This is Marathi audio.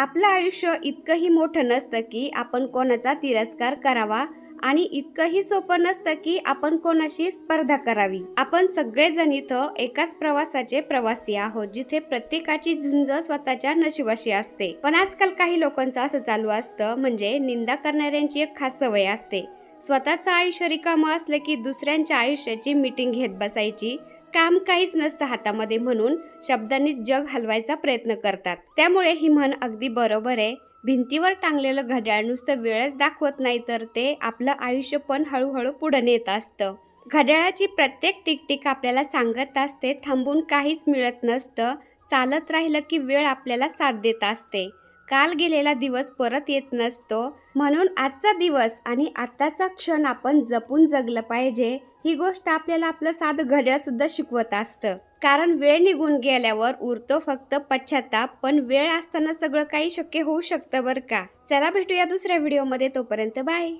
आपलं आयुष्य इतकंही मोठं नसतं की आपण कोणाचा तिरस्कार करावा आणि इतकंही सोपं नसतं की आपण कोणाशी स्पर्धा करावी. आपण सगळेजण इथं एकाच प्रवासाचे प्रवासी आहोत, जिथे प्रत्येकाची झुंज स्वतःच्या नशिबाशी असते. पण आजकाल काही लोकांचं असं चालू असतं, म्हणजे निंदा करणाऱ्यांची एक खास सवय असते. स्वतःचं आयुष्य रिकामं असलं की दुसऱ्यांच्या आयुष्याची मीटिंग घेत बसायची. काम काहीच नसतं हातामध्ये म्हणून शब्दांनी जग हलवायचा प्रयत्न करतात. त्यामुळे ही म्हण अगदी बरोबर आहे. भिंतीवर टांगलेलं घड्याळ नुसतं वेळच दाखवत नाही, तर ते आपलं आयुष्य पण हळूहळू पुढे नेत असतं. घड्याळाची प्रत्येक टिकटिक आपल्याला सांगत असते, थांबून काहीच मिळत नसतं. चालत राहिलं की वेळ आपल्याला साथ देत असते. काल गेलेला दिवस परत येत नसतो. म्हणून आजचा दिवस आणि आत्ताचा क्षण आपण जपून जगलं पाहिजे. ही गोष्ट आपल्याला आपलं साधं घड्याळ सुद्धा शिकवत असतं. कारण वेळ निघून गेल्यावर उरतो फक्त पश्चाताप, पण वेळ असताना सगळं काही शक्य होऊ शकतं बरं का. चला भेटूया दुसऱ्या व्हिडिओमध्ये, तोपर्यंत बाय.